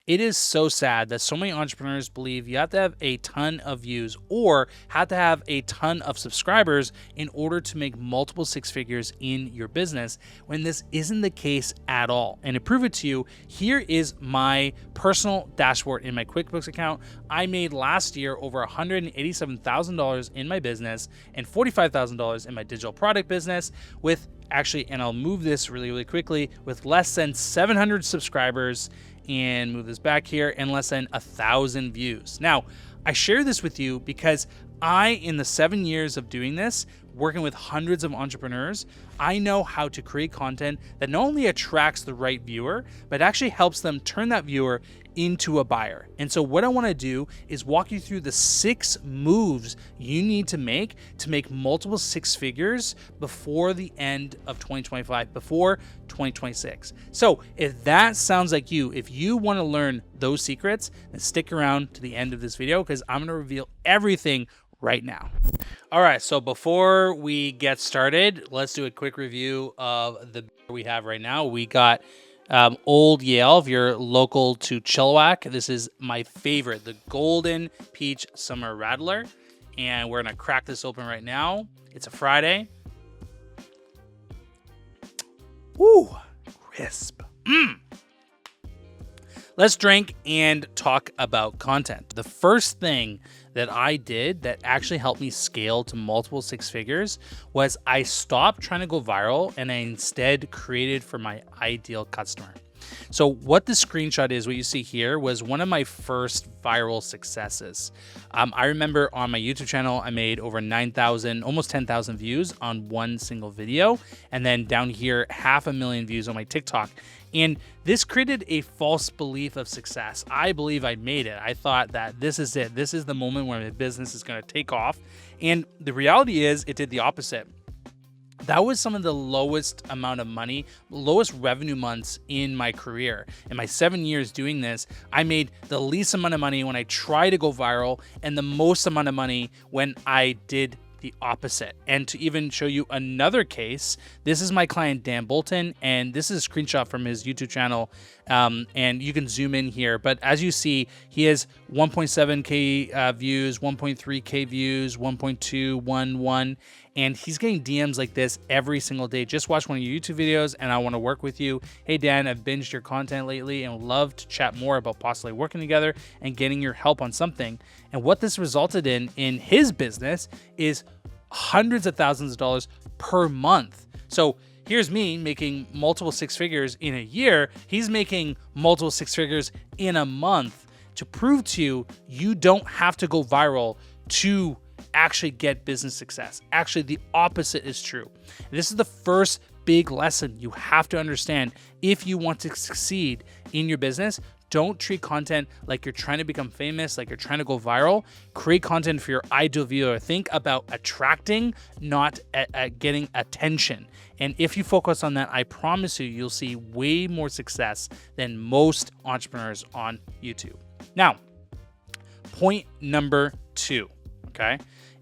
It is so sad that so many entrepreneurs believe you have to have a ton of views or have to have a ton of subscribers in order to make multiple six figures in your business, when this isn't the case at all. And to prove it to you, here is my personal dashboard in my QuickBooks account. I made last year over $187,000 in my business and $45,000 in my digital product business with and I'll move this really quickly, with less than 700 subscribers, and move this back here, and less than 1,000 views. Now, I share this with you because in the 7 years of doing this, working with hundreds of entrepreneurs, I know how to create content that not only attracts the right viewer, but actually helps them turn that viewer into a buyer. And so what I want to do is walk you through the 6 moves you need to make multiple six figures before the end of 2025, before 2026. So if that sounds like you, if you want to learn those secrets, then stick around to the end of this video, because I'm going to reveal everything right now. All right, so before we get started, let's do a quick review of the beer we have right now. We got Old Yale, if you're local to Chilliwack. This is my favorite, the Golden Peach Summer Radler. And we're gonna crack this open right now. It's a Friday. Ooh, crisp. Let's drink and talk about content. The first thing that I did that actually helped me scale to multiple six figures was I stopped trying to go viral and I instead created for my ideal customer. So what the screenshot is, what you see here, was one of my first viral successes. I remember on my YouTube channel, I made over 9,000, almost 10,000 views on one single video. And then down here, 500,000 views on my TikTok. And this created a false belief of success. I believe I made it. I thought that this is it. This is the moment where my business is going to take off. And the reality is it did the opposite. That was some of the lowest amount of money, lowest revenue months in my career. In my 7 years doing this, I made the least amount of money when I tried to go viral and the most amount of money when I did the opposite. And to even show you another case, this is my client Dan Bolton, and this is a screenshot from his YouTube channel, and you can zoom in here. But as you see, he has 1.7K views, 1.3K views, 1.211, and he's getting DMs like this every single day. Just watch one of your YouTube videos and I want to work with you. Hey Dan, I've binged your content lately and would love to chat more about possibly working together and getting your help on something. And what this resulted in his business is hundreds of thousands of dollars per month. So here's me making multiple six figures in a year. He's making multiple six figures in a month. To prove to you, you don't have to go viral to actually get business success. Actually, the opposite is true. This is the first big lesson you have to understand if you want to succeed in your business. Don't treat content like you're trying to become famous, like you're trying to go viral. Create content for your ideal viewer. Think about attracting, not getting attention. And if you focus on that, I promise you, you'll see way more success than most entrepreneurs on YouTube. Now, point number 2, okay,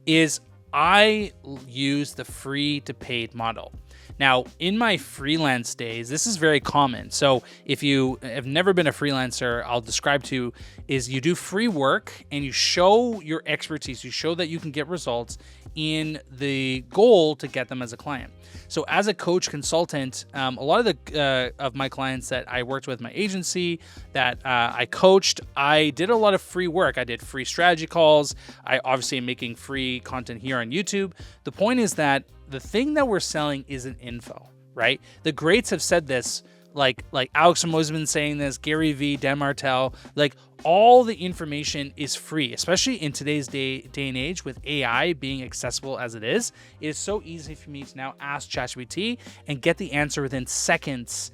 is I use the free to paid model. Now, in my freelance days, this is very common. So if you have never been a freelancer, I'll describe to you is you do free work and you show your expertise. You show that you can get results in the goal to get them as a client. So as a coach consultant, a lot of my clients that I worked with, my agency that I coached, I did a lot of free work. I did free strategy calls. I obviously am making free content here on YouTube. The point is that the thing that we're selling isn't info, right? The greats have said this, like Alex Hormozi's been saying this, Gary Vee, Dan Martell, like all the information is free, especially in today's day and age with AI being accessible as it is. It is so easy for me to now ask ChatGPT and get the answer within seconds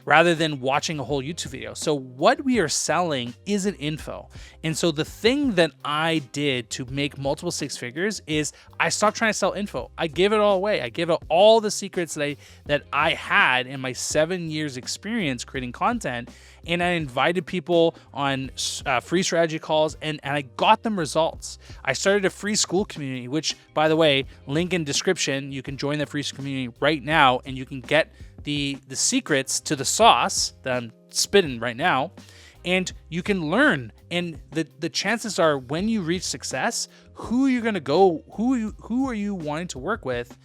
rather than watching a whole YouTube video. So what we are selling isn't info. And so the thing that I did to make multiple six figures is I stopped trying to sell info. I gave it all away. I gave out all the secrets that I had in my 7 years experience creating content. And I invited people on free strategy calls and I got them results. I started a free school community, which, by the way, link in description. You can join the free community right now and you can get the secrets to the sauce that I'm spitting right now. And you can learn. And the chances are when you reach success, who are you wanting to work with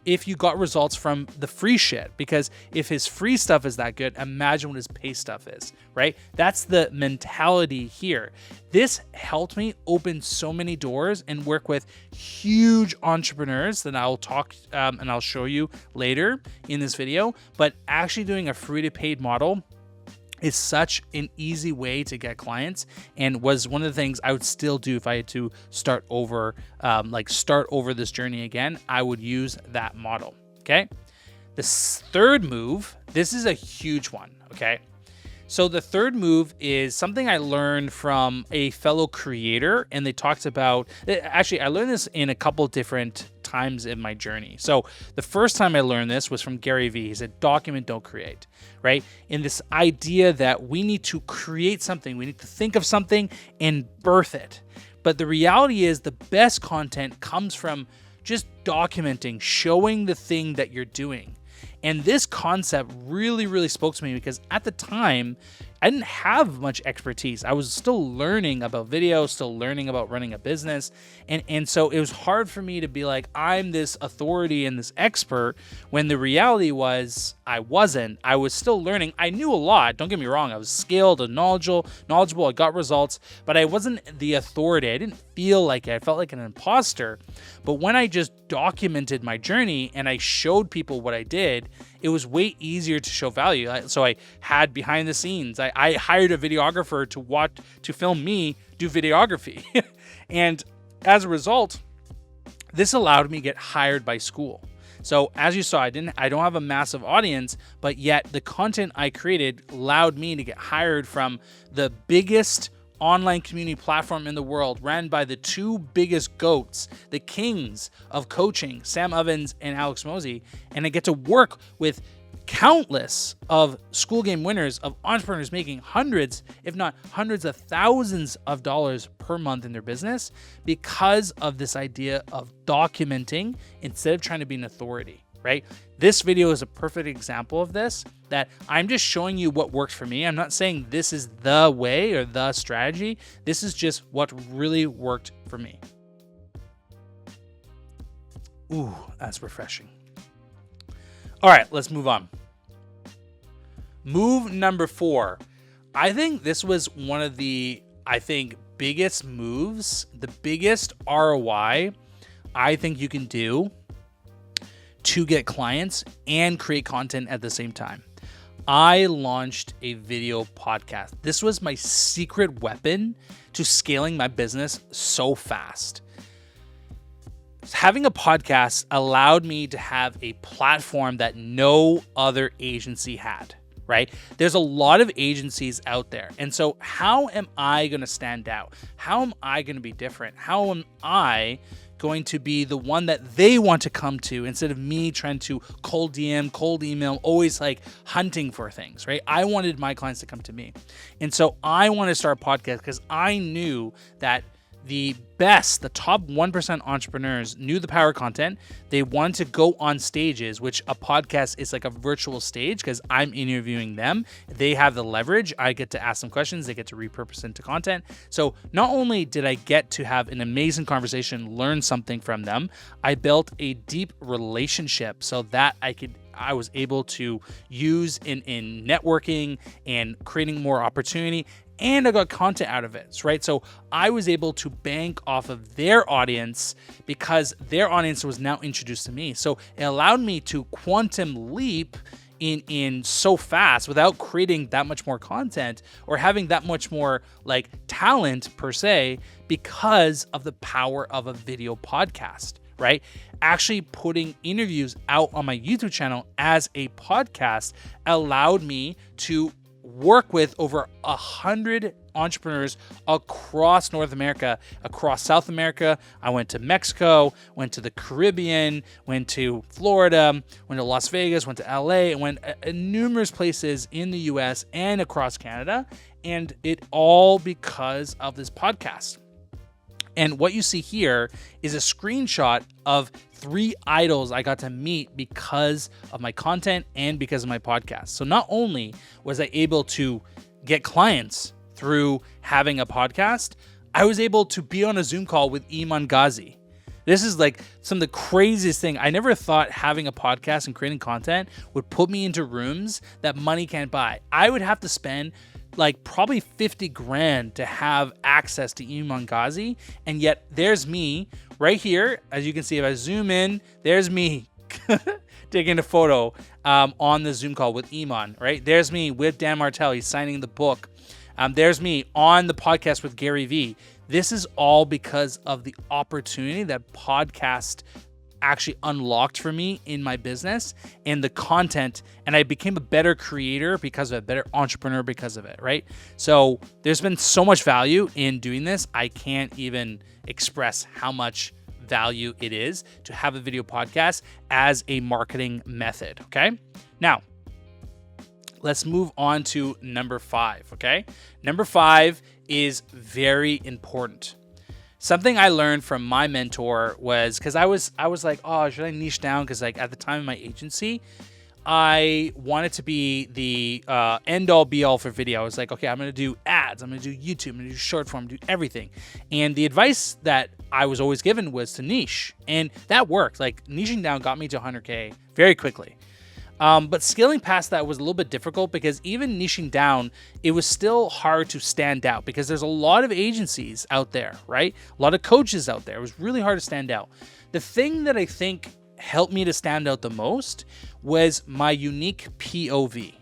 if you got results from the free shit? Because if his free stuff is that good, imagine what his pay stuff is, right? That's the mentality here. This helped me open so many doors and work with huge entrepreneurs that I'll talk and I'll show you later in this video. But actually doing a free to paid model is such an easy way to get clients, and was one of the things I would still do if I had to start over this journey again. I would use that model. Okay. The third move, this is a huge one. Okay. So the third move is something I learned from a fellow creator, and they talked about, actually, I learned this in a couple different times in my journey. So the first time I learned this was from Gary Vee. He said, document, don't create, right? And this idea that we need to create something, we need to think of something and birth it. But the reality is the best content comes from just documenting, showing the thing that you're doing. And this concept really, really spoke to me because at the time, I didn't have much expertise. I was still learning about video, still learning about running a business. And so it was hard for me to be like, I'm this authority and this expert, when the reality was I wasn't. I was still learning. I knew a lot. Don't get me wrong. I was skilled and knowledgeable. I got results, but I wasn't the authority. I didn't feel like it. I felt like an imposter. But when I just documented my journey and I showed people what I did, it was way easier to show value. So I had behind the scenes. I hired a videographer to film me do videography. And as a result, this allowed me to get hired by school. So as you saw, I don't have a massive audience, but yet the content I created allowed me to get hired from the biggest online community platform in the world, ran by the two biggest goats, the kings of coaching, Sam Ovens and Alex Mosey. And I get to work with countless of school game winners, of entrepreneurs making hundreds, if not hundreds of thousands of dollars per month in their business because of this idea of documenting instead of trying to be an authority, right? This video is a perfect example of this, that I'm just showing you what works for me. I'm not saying this is the way or the strategy. This is just what really worked for me. Ooh, that's refreshing. All right, let's move on. Move number 4. I think this was one of the, biggest moves, the biggest ROI I think you can do to get clients and create content at the same time. I launched a video podcast. This was my secret weapon to scaling my business so fast. Having a podcast allowed me to have a platform that no other agency had, right? There's a lot of agencies out there. And so how am I going to stand out? How am I going to be different? How am I going to be the one that they want to come to instead of me trying to cold DM, cold email, always like hunting for things, right? I wanted my clients to come to me. And so I want to start a podcast because I knew that the top 1% entrepreneurs knew the power of content. They wanted to go on stages, which a podcast is like a virtual stage because I'm interviewing them. They have the leverage. I get to ask them questions. They get to repurpose into content. So not only did I get to have an amazing conversation, learn something from them, I built a deep relationship so that I was able to use in networking and creating more opportunity. And I got content out of it, right? So I was able to bank off of their audience because their audience was now introduced to me. So it allowed me to quantum leap in so fast without creating that much more content or having that much more like talent per se because of the power of a video podcast, right? Actually putting interviews out on my YouTube channel as a podcast allowed me to work with over 100 entrepreneurs across North America, across South America. I went to Mexico, went to the Caribbean, went to Florida, went to Las Vegas, went to LA, and went numerous places in the US and across Canada. And it all because of this podcast. And what you see here is a screenshot of 3 idols I got to meet because of my content and because of my podcast. So not only was I able to get clients through having a podcast. I was able to be on a Zoom call with Iman Ghazi. This is like some of the craziest thing. I never thought having a podcast and creating content would put me into rooms that money can't buy. I would have to spend like probably 50 grand to have access to Iman Ghazi. And yet there's me right here. As you can see, if I zoom in, there's me taking a photo on the Zoom call with Iman, right? There's me with Dan Martell. He's signing the book. There's me on the podcast with Gary Vee. This is all because of the opportunity that podcast actually unlocked for me in my business and the content. And I became a better creator because of it, a better entrepreneur because of it, right? So there's been so much value in doing this. I can't even express how much value it is to have a video podcast as a marketing method, okay? Now, let's move on to number 5, okay? Number 5 is very important. Something I learned from my mentor was, because I was like, oh, should I niche down? Because like at the time of my agency, I wanted to be the end all be all for video. I was like, okay, I'm going to do ads. I'm going to do YouTube. I'm going to do short form, do everything. And the advice that I was always given was to niche. And that worked. Like niching down got me to 100K very quickly. But scaling past that was a little bit difficult because even niching down, it was still hard to stand out because there's a lot of agencies out there, right? A lot of coaches out there. It was really hard to stand out. The thing that I think helped me to stand out the most was my unique POV.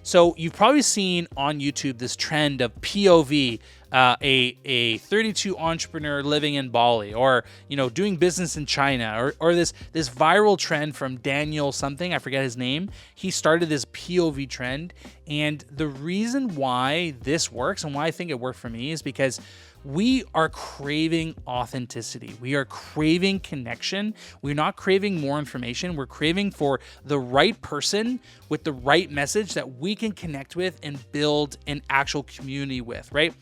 So you've probably seen on YouTube this trend of POV, a 32 entrepreneur living in Bali, or doing business in China, or this viral trend from Daniel something, I forget his name. He started this POV trend, and the reason why this works and why I think it worked for me is because we are craving authenticity. We are craving connection. We're not craving more information. We're craving for the right person with the right message that we can connect with and build an actual community with, right?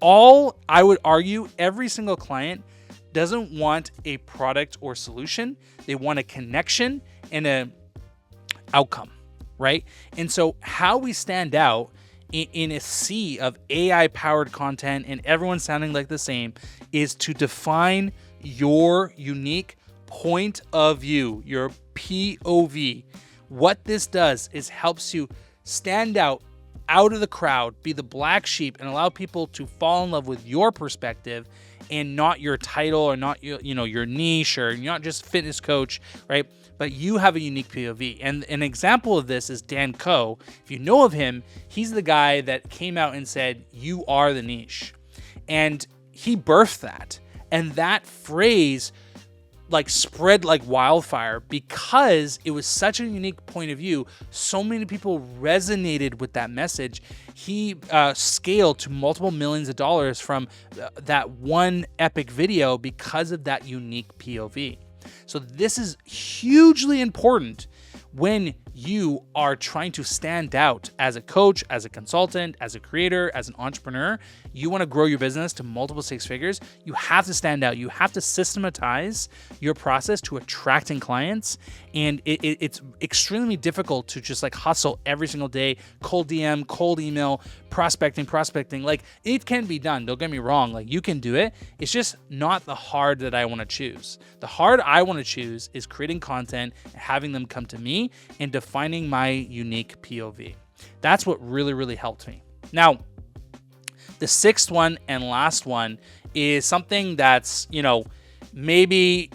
I would argue, every single client doesn't want a product or solution. They want a connection and an outcome, right? And so how we stand out in a sea of AI-powered content and everyone sounding like the same is to define your unique point of view, your POV. What this does is helps you stand out of the crowd, be the black sheep, and allow people to fall in love with your perspective and not your title or not your niche, or you're not just fitness coach, right? But you have a unique POV. And an example of this is Dan Koe. If you know of him, he's the guy that came out and said, "You are the niche." And he birthed that. And that phrase spread like wildfire because it was such a unique point of view. So many people resonated with that message. He scaled to multiple millions of dollars from that one epic video because of that unique POV. So this is hugely important when you are trying to stand out as a coach, as a consultant, as a creator, as an entrepreneur. You want to grow your business to multiple 6 figures. You have to stand out. You have to systematize your process to attracting clients. And it's extremely difficult to just hustle every single day, cold DM, cold email, prospecting. Like, it can be done. Don't get me wrong. Like, you can do it. It's just not the hard that I want to choose. The hard I want to choose is creating content, having them come to me, and defining my unique POV. That's what really, really helped me. Now, the 6th one and last one is something that's, maybe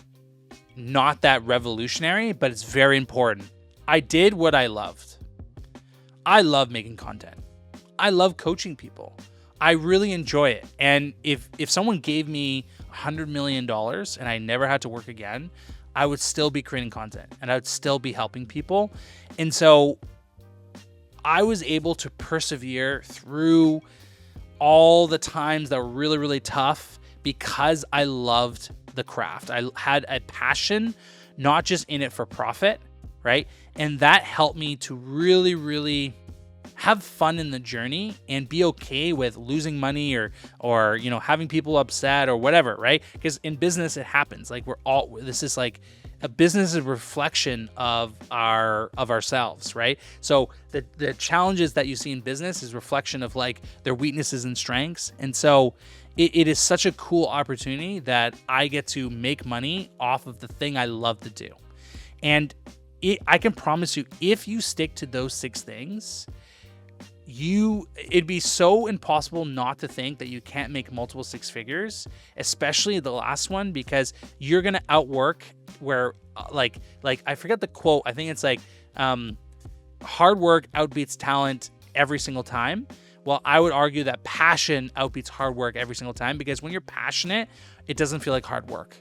not that revolutionary, but it's very important. I did what I loved. I love making content. I love coaching people. I really enjoy it. And if someone gave me $100 million and I never had to work again, I would still be creating content and I would still be helping people. And so I was able to persevere through all the times that were really, really tough because I loved the craft. I had a passion, not just in it for profit, right? And that helped me to really, really have fun in the journey and be okay with losing money or having people upset or whatever, right? Because in business it happens. Like, this is like a business is a reflection of ourselves, right? So the challenges that you see in business is reflection of like their weaknesses and strengths. And so it is such a cool opportunity that I get to make money off of the thing I love to do. And I can promise you, if you stick to those 6 things, it'd be so impossible not to think that you can't make multiple 6 figures, especially the last one, because you're gonna outwork where like I forget the quote. I think it's like hard work outbeats talent every single time. Well, I would argue that passion outbeats hard work every single time, because when you're passionate, it doesn't feel like hard work.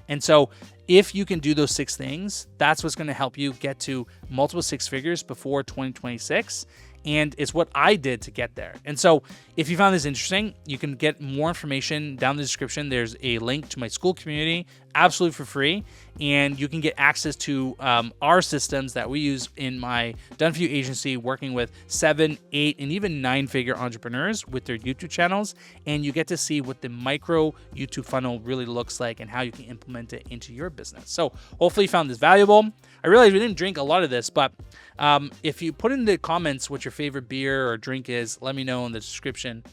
And so if you can do those 6 things, that's what's going to help you get to multiple 6 figures before 2026. And it's what I did to get there. And so if you found this interesting, you can get more information down in the description. There's a link to my Skool community, absolutely for free. And you can get access to our systems that we use in my Done For You agency, working with 7, 8, and even 9-figure entrepreneurs with their YouTube channels. And you get to see what the micro YouTube funnel really looks like and how you can implement it into your business. So hopefully you found this valuable. I realized we didn't drink a lot of this, but if you put in the comments what your favorite beer or drink is, let me know in the description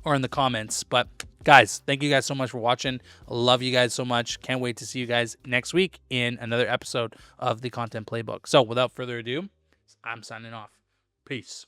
or in the comments. But guys, thank you guys so much for watching. I love you guys so much. Can't wait to see you guys next week in another episode of the Content Playbook. So without further ado, I'm signing off. Peace.